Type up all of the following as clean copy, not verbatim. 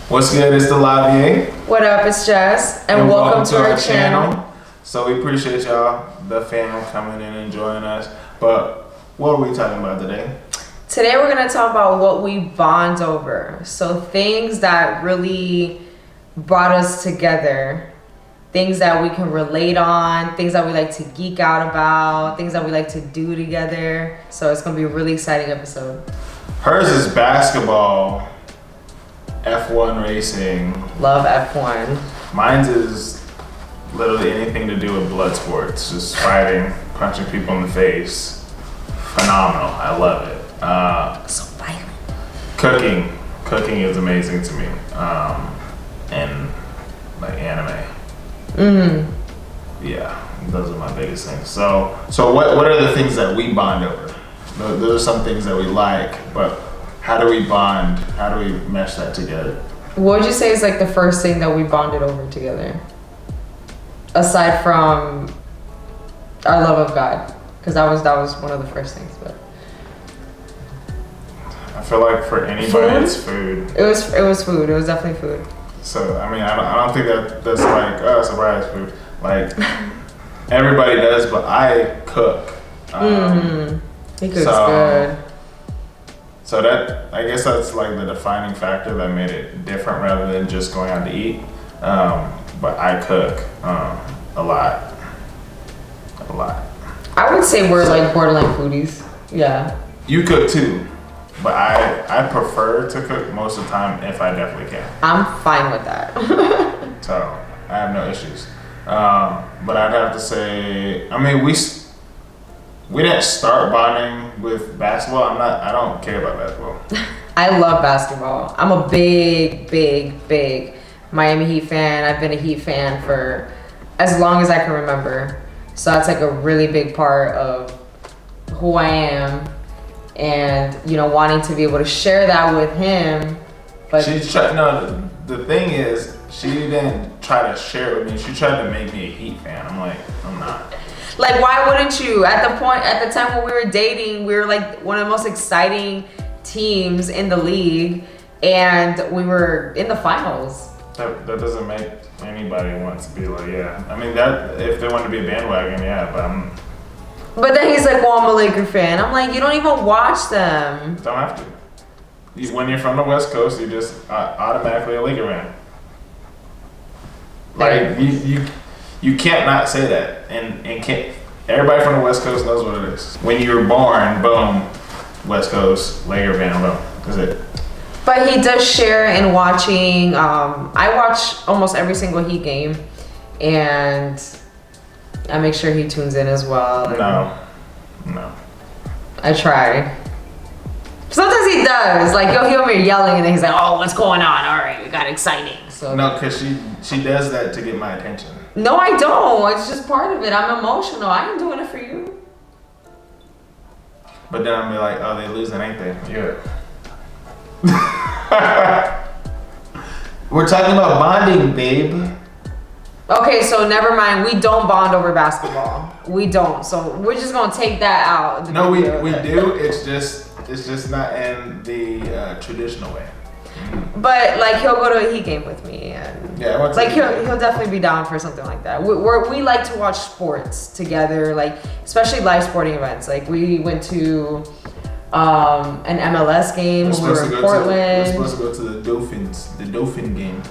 What's good? It's the Lavier. What up? It's Jess, and welcome to our channel. So we appreciate y'all, the fam, coming in and joining us. But what are we talking about today? Today we're gonna talk about what we bond over. So things that really brought us together, things that we can relate on, things that we like to geek out about, things that we like to do together. So it's gonna be a really exciting episode. Hers is basketball, F1 racing. Love F1. Mine's is literally anything to do with blood sports, just fighting, punching people in the face. Phenomenal. I love it. So violent. Cooking is amazing to me. And like anime. Yeah, those are my biggest things. So what are the things that we bond over? Those are some things that we like, but how do we bond? How do we mesh that together? What would you say is like the first thing that we bonded over together? Aside from our love of God, because that was one of the first things. But I feel like for anybody, it's food. It was food. It was definitely food. So I mean, I don't think that's like surprise food. Like everybody does, but I cook. He cooks good. So that, I guess that's like the defining factor that made it different rather than just going out to eat. But I cook a lot. I would say we're like borderline foodies. Yeah. You cook too, but I prefer to cook most of the time if I definitely can. I'm fine with that. So I have no issues. But I'd have to say, I mean, we didn't start bonding with basketball. I don't care about basketball. I love basketball. I'm a big Miami Heat fan. I've been a Heat fan for as long as I can remember. So that's like a really big part of who I am. And, wanting to be able to share that with him. But the thing is, she didn't try to share it with me. She tried to make me a Heat fan. I'm like, I'm not. Like, why wouldn't you? At the time when we were dating, we were like one of the most exciting teams in the league, and we were in the finals. That doesn't make anybody want to be like, yeah. I mean, that if they want to be a bandwagon, yeah, but But then he's like, well, I'm a Laker fan. I'm like, you don't even watch them. Don't have to. When you're from the West Coast, you're just automatically a Laker fan. Like, you can't not say that, and can't. Everybody from the West Coast knows what it is. When you were born, boom, West Coast, Laker fan, boom, that's it. But he does share in watching. I watch almost every single Heat game, and I make sure he tunes in as well. No. I try. Sometimes he does. Like, you'll hear me yelling, and then he's like, "Oh, what's going on? All right, we got exciting." So no, because she does that to get my attention. No, I don't. It's just part of it. I'm emotional. I ain't doing it for you. But then I'm be like, oh, they losing, ain't they? Yeah. We're talking about bonding, babe. Okay, so never mind. We don't bond over basketball. We don't. So we're just gonna take that out. No, we do. It's just not in the traditional way. But like, he'll go to a Heat game with me, and yeah, like he'll definitely be down for something like that. We like to watch sports together, like especially live sporting events. Like we went to an MLS game when we were in Portland. We're supposed to go to the Dolphin game.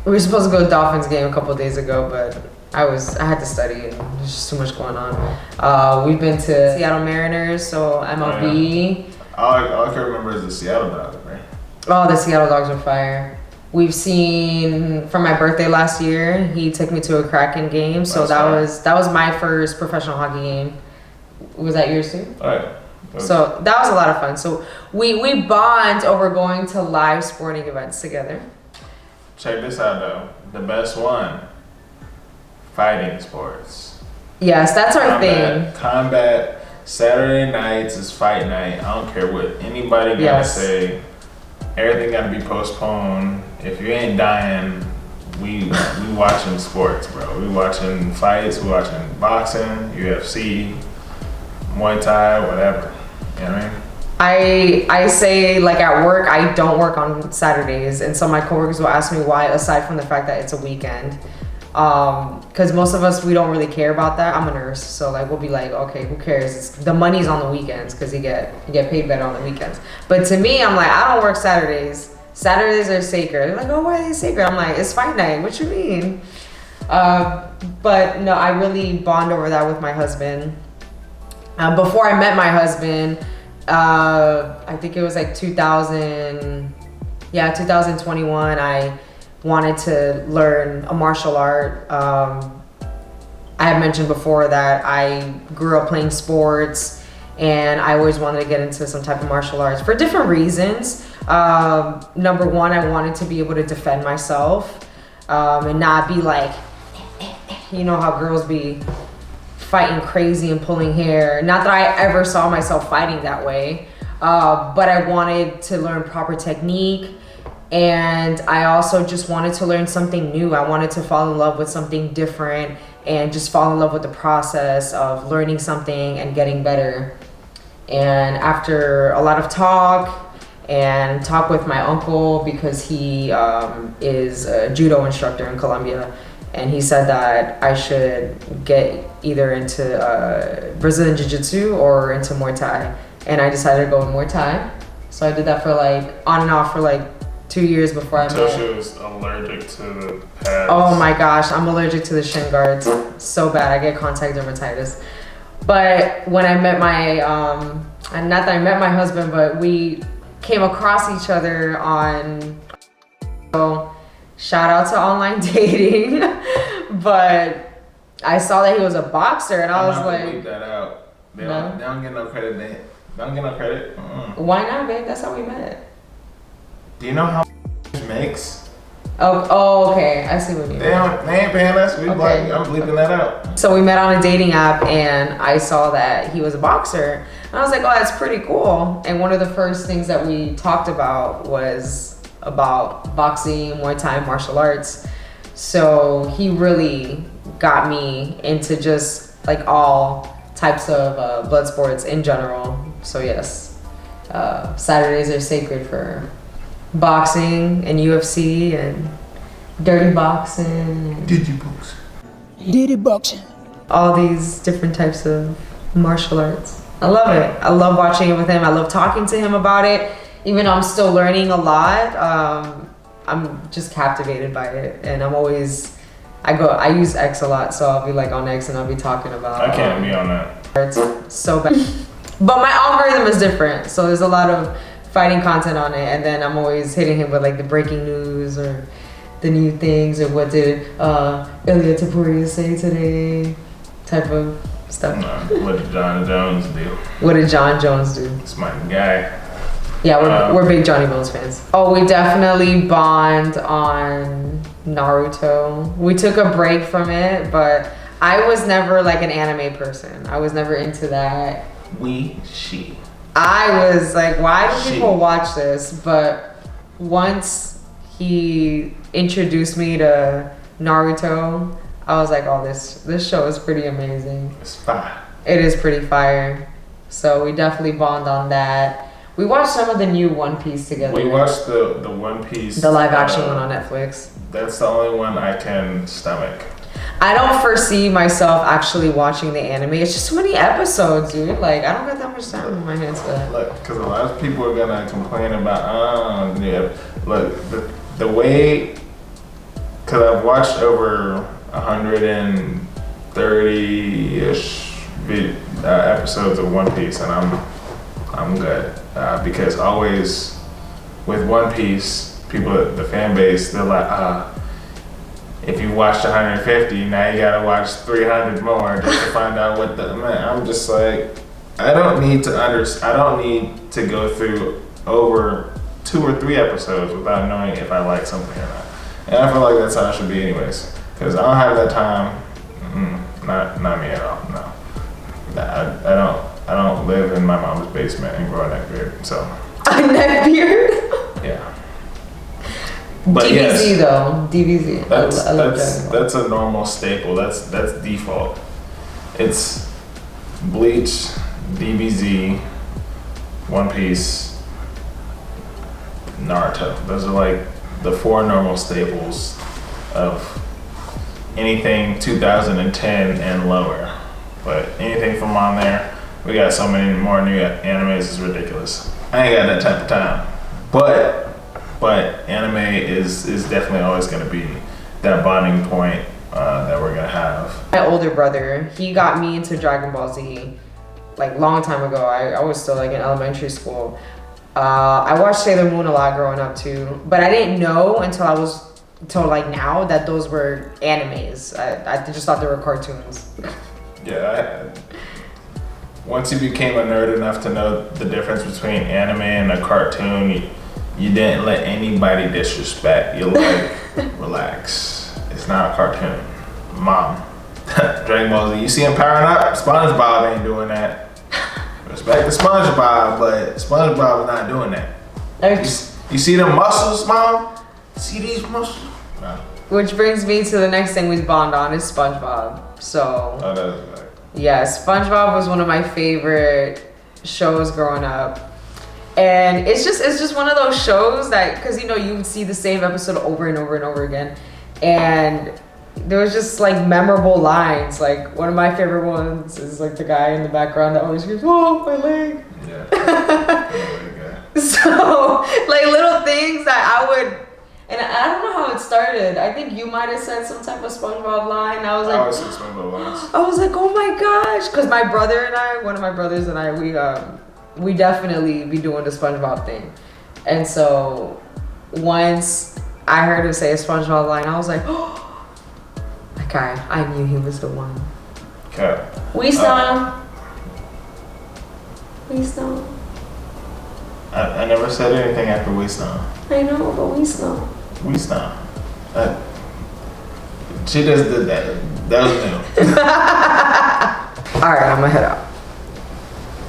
We were supposed to go to the Dolphins game a couple of days ago, but I had to study and there's just too much going on. We've been to Seattle Mariners, so MLB. All I can remember is the Seattle Dogs, right? Oh, the Seattle Dogs are fire. We've seen, for my birthday last year, he took me to a Kraken game. So that was my first professional hockey game. Was that yours too? Oh, yeah. So that was a lot of fun. So we bond over going to live sporting events together. Check this out though. The best one. Fighting sports. Yes, that's our thing. Combat. Saturday nights is fight night. I don't care what anybody gotta say. Everything gotta be postponed. If you ain't dying, we watching sports, bro. We watching fights. We watching boxing, UFC, Muay Thai, whatever. You know what I mean? I say like at work I don't work on Saturdays, and so my coworkers will ask me why, aside from the fact that it's a weekend. Because most of us, we don't really care about that. I'm a nurse, so like we'll be like, okay, who cares? The money's on the weekends because you get paid better on the weekends. But to me, I'm like, I don't work Saturdays. Saturdays are sacred. They're like, oh, why are they sacred? I'm like, it's fight night. What you mean? But no, I really bond over that with my husband. Before I met my husband, I think it was like 2021. I wanted to learn a martial art. I had mentioned before that I grew up playing sports, and I always wanted to get into some type of martial arts for different reasons. Number one, I wanted to be able to defend myself, and not be like, you know how girls be fighting crazy and pulling hair. Not that I ever saw myself fighting that way, but I wanted to learn proper technique. And I also just wanted to learn something new. I wanted to fall in love with something different and just fall in love with the process of learning something and getting better. And after a lot of talk with my uncle, because he is a judo instructor in Colombia, and he said that I should get either into Brazilian Jiu-Jitsu or into Muay Thai. And I decided to go with Muay Thai. So I did that for like on and off for like 2 years before I met. Until she was allergic to the pads. Oh my gosh, I'm allergic to the shin guards so bad. I get contact dermatitis. But when I met my, and not that I met my husband, but we came across each other on, so shout out to online dating. But I saw that he was a boxer, and I was like, leave that out. They don't get no credit. They don't get no credit. Why not, babe? That's how we met. Do you know how makes? Oh, okay. I see what you mean. They ain't paying us. Okay. I'm bleeping that out. So we met on a dating app, and I saw that he was a boxer. And I was like, oh, that's pretty cool. And one of the first things that we talked about was about boxing, Muay Thai, martial arts. So he really got me into just like all types of blood sports in general. So yes, Saturdays are sacred for boxing and UFC and dirty boxing. Dirty boxing. All these different types of martial arts. I love it. I love watching it with him. I love talking to him about it. Even though I'm still learning a lot, I'm just captivated by it. And I use X a lot, so I'll be like on X and I'll be talking about. I can't be on that. It's so bad. But my algorithm is different, so there's a lot of fighting content on it, and then I'm always hitting him with like the breaking news or the new things or what did Ilya Taporia say today type of stuff. What did John Jones do? What did John Jones do? It's my guy. Yeah, we're big Johnny Bones fans. Oh, we definitely bond on Naruto. We took a break from it, but I was never like an anime person. I was never into that. She. I was like, why do people watch this? But once he introduced me to Naruto, I was like, oh, this show is pretty amazing. It's fire. It is pretty fire. So we definitely bond on that. We watched some of the new One Piece together. We watched the One Piece. The live action one on Netflix. That's the only one I can stomach. I don't foresee myself actually watching the anime. It's just so many episodes, dude. Like, I don't got that much time in my hands for that. Look, because a lot of people are gonna complain about, look, the way, because I've watched over 130-ish episodes of One Piece, and I'm good. Because always with One Piece, people, the fan base, they're like, if you watched 150, now you gotta watch 300 more just to find out what I'm just like, I don't need to go through over 2 or 3 episodes without knowing if I like something or not. And I feel like that's how it should be anyways. Because I don't have that time. Not me at all, no. I don't live in my mom's basement and grow a neck beard, so. A neck beard? Yeah. But DBZ yes, though, DBZ. I love that's a normal staple. That's default. It's Bleach, DBZ, One Piece, Naruto. Those are like the 4 normal staples of anything 2010 and lower. But anything from on there, we got so many more new animes, it's ridiculous. I ain't got that type of time. But anime is definitely always gonna be that bonding point that we're gonna have. My older brother, he got me into Dragon Ball Z like long time ago. I was still like in elementary school. I watched Sailor Moon a lot growing up too, but I didn't know until like now that those were animes. I just thought they were cartoons. Yeah, once you became a nerd enough to know the difference between anime and a cartoon, you didn't let anybody disrespect. You're like, relax. It's not a cartoon. Mom, Dragon Ball Z, you see him powering up? SpongeBob ain't doing that. Respect the SpongeBob, but SpongeBob is not doing that. You see them muscles, Mom? See these muscles? No. Which brings me to the next thing we bond on is SpongeBob. So, yeah, SpongeBob was one of my favorite shows growing up. And it's just one of those shows that, because you know, you would see the same episode over and over and over again. And there was just like memorable lines. Like one of my favorite ones is like the guy in the background that always goes, "Oh, my leg." Yeah. So like little things that I would, and I don't know how it started. I think you might have said some type of SpongeBob line. I was like, SpongeBob lines. I was like, oh my gosh, because my brother and I, one of my brothers and I, we definitely be doing the SpongeBob thing. And so once I heard him say a SpongeBob line, I was like, oh, that guy, I knew he was the one. Okay. We saw. I never said anything after we saw. I know, but we saw. She just did that. That was new. All right, I'm gonna head out.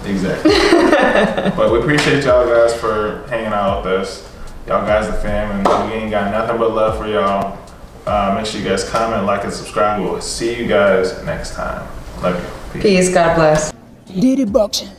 Exactly. But we appreciate y'all guys for hanging out with us. Y'all guys the fam, and we ain't got nothing but love for y'all. Make sure you guys comment, like, and subscribe. We'll see you guys next time. Love you. Peace. God bless. Diddy boxing.